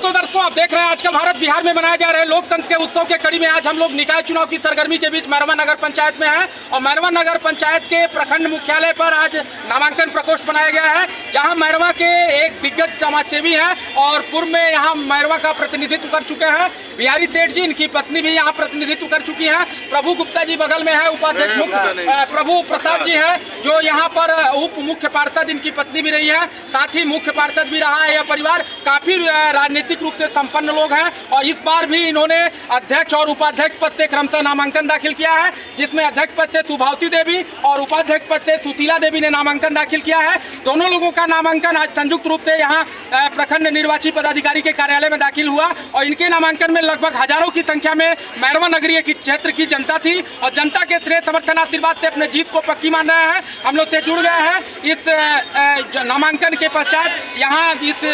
तो दर्शकों, आप देख रहे हैं आजकल भारत बिहार में मनाए जा रहे लोकतंत्र के उत्सव के कड़ी में आज हम लोग निकाय चुनाव की सरगर्मी के बीच मैरवा नगर पंचायत में हैं और मैरवा नगर पंचायत के प्रखंड मुख्यालय पर आज नामांकन प्रकोष्ठ बनाया गया है, जहां मैरवा के एक दिग्गज समाजसेवी हैं और पूर्व में यहां मैरवा का प्रतिनिधित्व कर चुके हैं बिहारी सेठ जी। इनकी पत्नी भी यहां प्रतिनिधित्व कर चुकी हैं। प्रभु गुप्ता जी बगल में है, उपाध्यक्ष प्रभु प्रसाद जी हैं जो यहाँ पर उप मुख्य पार्षद, इनकी पत्नी भी रही है, साथ ही मुख्य पार्षद भी रहा है। यह परिवार काफी राजनीतिक रूप से संपन्न लोग हैं और इस बार भी इन्होंने अध्यक्ष और उपाध्यक्ष पद से क्रमशः नामांकन दाखिल किया है, जिसमें अध्यक्ष पद से सुभावती देवी और उपाध्यक्ष पद से सुशीला देवी ने नामांकन दाखिल किया है। दोनों लोगों का नामांकन आज संयुक्त रूप से यहाँ प्रखंड निर्वाची पदाधिकारी के कार्यालय में दाखिल हुआ और इनके नामांकन में लगभग हजारों की संख्या में मैरवा नगरीय की क्षेत्र की जनता थी और जनता के स्नेह समर्थन आशीर्वाद से अपने जीत को पक्की मान रहे हैं। हम लोग से जुड़ गए हैं इस नामांकन के पश्चात यहाँ इस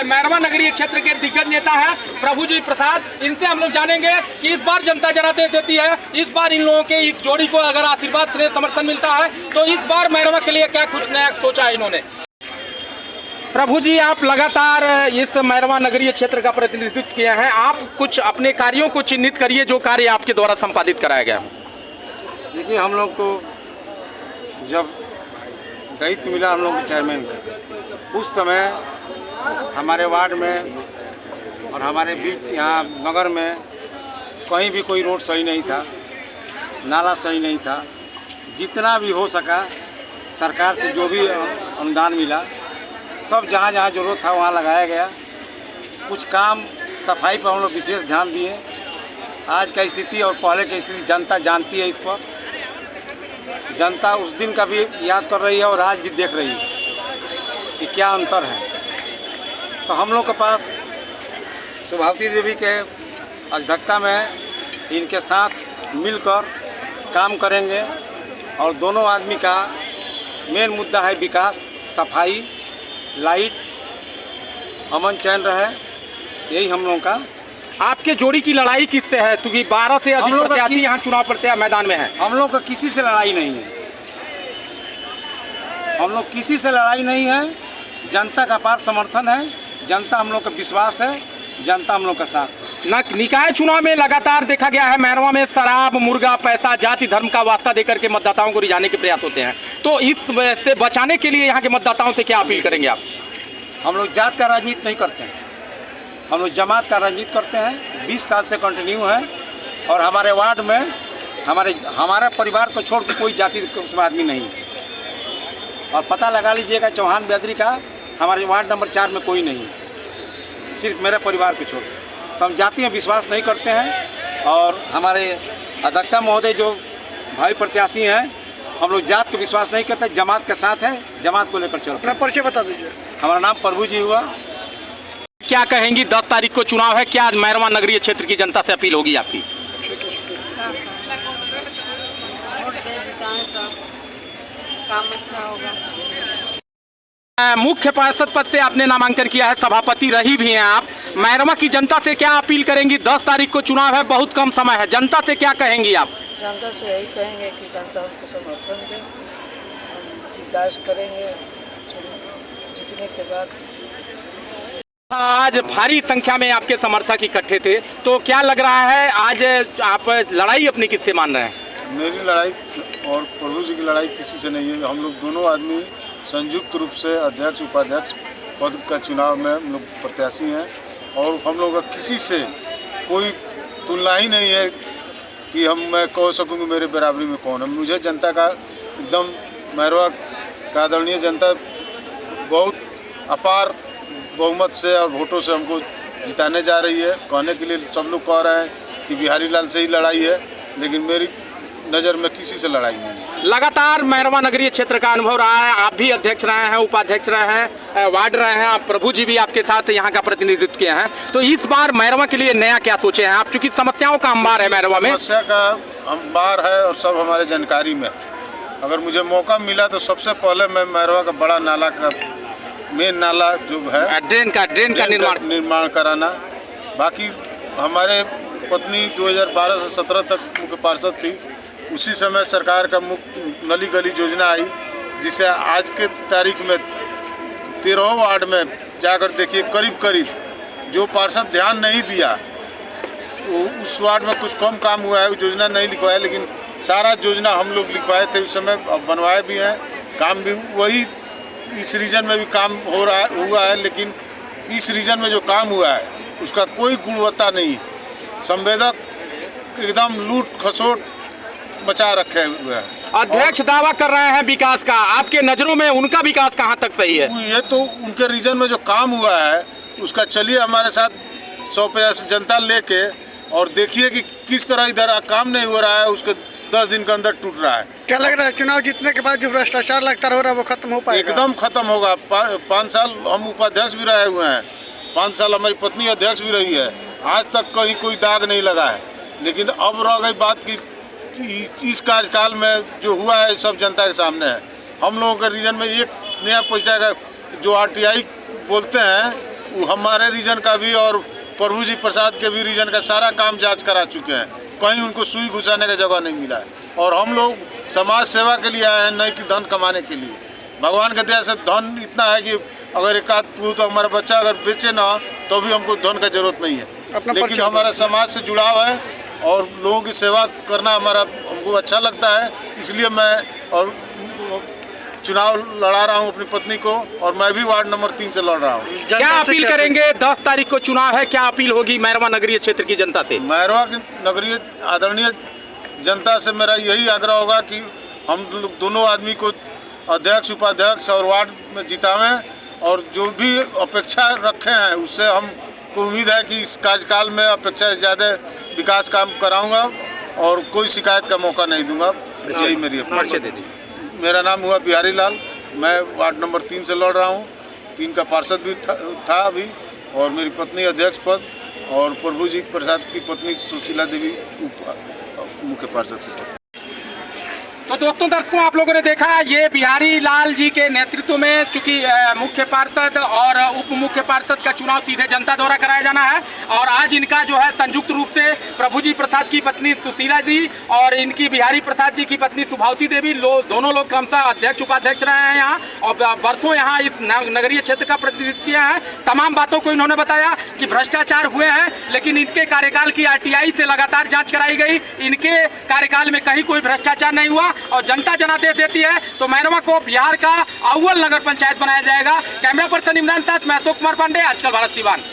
मैरवा नगरीय क्षेत्र के दिग्गज नेता है प्रभु जी प्रसाद। इनसे हम लोग जानेंगे कि इस बार जनता जनादेश देती है, इस बार इन लोगों के इस जोड़ी को अगर आशीर्वाद से समर्थन मिलता है तो इस बार मैरवा के लिए क्या कुछ नया सोचा है इन्होंने। प्रभु जी, आप लगातार इस मैरवा नगरीय क्षेत्र का प्रतिनिधित्व किए हैं, आप कुछ अपने कार्यों को चिन्हित करिए जो कार्य आपके द्वारा संपादित कराया गया। देखिए, हम लोग तो जब दायित्व मिला हम लोग के चेयरमैन का, उस समय हमारे वार्ड में और हमारे बीच यहाँ नगर में कहीं भी कोई रोड सही नहीं था, नाला सही नहीं था। जितना भी हो सका सरकार से जो भी अनुदान मिला सब जहाँ जहाँ जरूरत था वहाँ लगाया गया। कुछ काम सफाई पर हम लोग विशेष ध्यान दिए। आज का स्थिति और पहले की स्थिति जनता जानती है, इस पर जनता उस दिन का भी याद कर रही है और आज भी देख रही है कि क्या अंतर है। तो हम लोग के पास सुभावती देवी के अध्यक्षता में इनके साथ मिलकर काम करेंगे और दोनों आदमी का मेन मुद्दा है विकास, सफाई, लाइट, अमन चैन रहे, यही हम लोगों का। आपके जोड़ी की लड़ाई किससे है? क्योंकि 12 से अधिक प्रत्याशी यहाँ चुनाव प्रत्याशी मैदान में है। हम लोग का किसी से लड़ाई नहीं है, हम लोग किसी से लड़ाई नहीं है। जनता का अपार समर्थन है, जनता हम लोग का विश्वास है, जनता हम लोग का साथ है। निकाय चुनाव में लगातार देखा गया है मैरवा में शराब, मुर्गा, पैसा, जाति धर्म का वास्ता देकर के मतदाताओं को रिझाने के प्रयास होते हैं, तो इस से बचाने के लिए यहाँ के मतदाताओं से क्या अपील करेंगे आप? हम लोग जात का राजनीति नहीं करते हैं, हम लोग जमात का राजनीति करते हैं। 20 साल से कंटिन्यू है और हमारे वार्ड में हमारे परिवार को छोड़ के कोई जाति उसमें आदमी नहीं है। और पता लगा लीजिएगा चौहान बेदरी का हमारे वार्ड नंबर 4 में कोई नहीं है, सिर्फ मेरे परिवार को छोड़। तो हम जाति में विश्वास नहीं करते हैं और हमारे अध्यक्षा महोदय जो भाई प्रत्याशी हैं, हम लोग जात को विश्वास नहीं करते, जमात के साथ है, जमात को लेकर चलते हैं। परिचय बता दीजिए। हमारा नाम प्रभु जी हुआ। क्या कहेंगी, 10 तारीख को चुनाव है, क्या मैरवा नगरीय क्षेत्र की जनता से अपील होगी आपकी? वोट दे जिताएं, सब काम अच्छा होगा। मुख्य पार्षद पद से आपने नामांकन किया है, सभापति रही भी हैं आप, मैरवा की जनता से क्या अपील करेंगी? 10 तारीख को चुनाव है, बहुत कम समय है, जनता से क्या कहेंगी आप? जनता से यही कहेंगे कि जनता हमको समर्थन दे, हम विकास करेंगे जीतने के बाद। आज भारी संख्या में आपके समर्थक इकट्ठे थे, तो क्या लग रहा है आज आप लड़ाई अपनी किससे मान रहे हैं? मेरी लड़ाई और प्रभु जी की लड़ाई किसी से नहीं है। हम लोग दोनों आदमी संयुक्त रूप से अध्यक्ष उपाध्यक्ष पद का चुनाव में हम लोग प्रत्याशी हैं और हम लोग का किसी से कोई तुलना ही नहीं है कि मैं कह सकूँ कि मेरे बराबरी में कौन है। मुझे जनता का एकदम मैरवा का आदरणीय जनता बहुत अपार बहुमत से और वोटों से हमको जिताने जा रही है। कहने के लिए सब लोग कह रहे हैं कि बिहारी लाल से ही लड़ाई है, लेकिन मेरी नज़र में किसी से लड़ाई नहीं है। लगातार मैरवा नगरीय क्षेत्र का अनुभव रहा है, आप भी अध्यक्ष रहे हैं, उपाध्यक्ष रहे हैं, वार्ड रहे हैं, आप प्रभु जी भी आपके साथ यहाँ का प्रतिनिधित्व किए हैं, तो इस बार मैरवा के लिए नया क्या सोचे हैं आप? चूंकि समस्याओं का अंबार है मैरवा में, समस्या का अंबार है और सब हमारे जानकारी में। अगर मुझे मौका मिला तो सबसे पहले मैं मैरवा का बड़ा नाला का मेन नाला जो है ड्रेन का निर्माण कराना। बाकी हमारे पत्नी 2012 से 17 तक मुख्य पार्षद थी, उसी समय सरकार का मुख्य नली गली योजना आई, जिसे आज के तारीख में 13 वार्ड में जाकर देखिए करीब करीब जो पार्षद ध्यान नहीं दिया, उस वार्ड में कुछ कम काम हुआ है, योजना नहीं लिखवाया, लेकिन सारा योजना हम लोग लिखवाए थे उस समय, अब बनवाए भी हैं, काम भी वही इस रीजन में भी काम हुआ है, लेकिन इस रीजन में जो काम हुआ है उसका कोई गुणवत्ता नहीं है। संवेदक एकदम लूट खसोट बचा रखे हुए हैं। अध्यक्ष दावा कर रहे हैं विकास का, आपके नजरों में उनका विकास कहाँ तक सही है? ये तो उनके रीजन में जो काम हुआ है उसका चलिए हमारे साथ 100% जनता लेके और देखिए कि किस तरह इधर काम नहीं हो रहा है, उसके 10 दिन के अंदर टूट रहा है। क्या लग रहा है चुनाव जीतने के बाद जो भ्रष्टाचार लगता हो रहा है वो खत्म हो पाएगा? एकदम खत्म होगा। 5 साल हम उपाध्यक्ष भी रहे हुए हैं, 5 साल हमारी पत्नी अध्यक्ष भी रही है, आज तक कहीं कोई दाग नहीं लगा है। लेकिन अब रह गई बात कि इस कार्यकाल में जो हुआ है सब जनता के सामने है। हम लोगों के रीजन में एक नया पैसा का जो RTI बोलते हैं वो हमारे रीजन का भी और प्रभु जी प्रसाद के भी रीजन का सारा काम जांच करा चुके हैं, कहीं उनको सुई घुसाने का जगह नहीं मिला है। और हम लोग समाज सेवा के लिए आए हैं, नहीं कि धन कमाने के लिए। भगवान के दया से धन इतना है कि अगर एक आध पूत तो हमारा बच्चा अगर बेचे ना तो भी हमको धन का जरूरत नहीं है, लेकिन हमारा समाज से जुड़ाव है और लोगों की सेवा करना हमको अच्छा लगता है। इसलिए मैं और चुनाव लड़ा रहा हूं अपनी पत्नी को, और मैं भी वार्ड नंबर 3 से लड़ रहा हूं। क्या अपील करेंगे? 10 तारीख को चुनाव है, क्या अपील होगी मैरवा नगरीय क्षेत्र की जनता से? मैरवा की नगरीय आदरणीय जनता से मेरा यही आग्रह होगा कि हम लोग दोनों आदमी को अध्यक्ष उपाध्यक्ष और वार्ड में जितावें, और जो भी अपेक्षा रखे हैं उससे हमको उम्मीद है कि इस कार्यकाल में अपेक्षा से ज़्यादा विकास काम कराऊंगा और कोई शिकायत का मौका नहीं दूंगा। यही मेरी अपील। मेरा नाम हुआ बिहारी लाल, मैं वार्ड नंबर 3 से लड़ रहा हूँ, 3 का पार्षद भी था अभी, और मेरी पत्नी अध्यक्ष पद, और प्रभु जी प्रसाद की पत्नी सुशीला देवी मुख्य पार्षद। तो दोस्तों दर्शकों, आप लोगों ने देखा ये बिहारी लाल जी के नेतृत्व में चूंकि मुख्य पार्षद और उप मुख्य पार्षद का चुनाव सीधे जनता द्वारा कराया जाना है, और आज इनका जो है संयुक्त रूप से प्रभु जी प्रसाद की पत्नी सुशीला जी और इनकी बिहारी प्रसाद जी की पत्नी सुभावती देवी दोनों लोग क्रमशः अध्यक्ष उपाध्यक्ष रहे हैं यहाँ, और वर्षों यहाँ इस नगरीय क्षेत्र का प्रतिनिधित्व किया है। तमाम बातों को इन्होंने बताया कि भ्रष्टाचार हुए हैं, लेकिन इनके कार्यकाल की RTI से लगातार जाँच कराई गई, इनके कार्यकाल में कहीं कोई भ्रष्टाचार नहीं हुआ और जनता जनादेश देती है तो मैरवा को बिहार का अव्वल नगर पंचायत बनाया जाएगा। कैमरा पर्सन इमरान साथ मैं अशोक कुमार पांडे, आजकल भारत सिवान।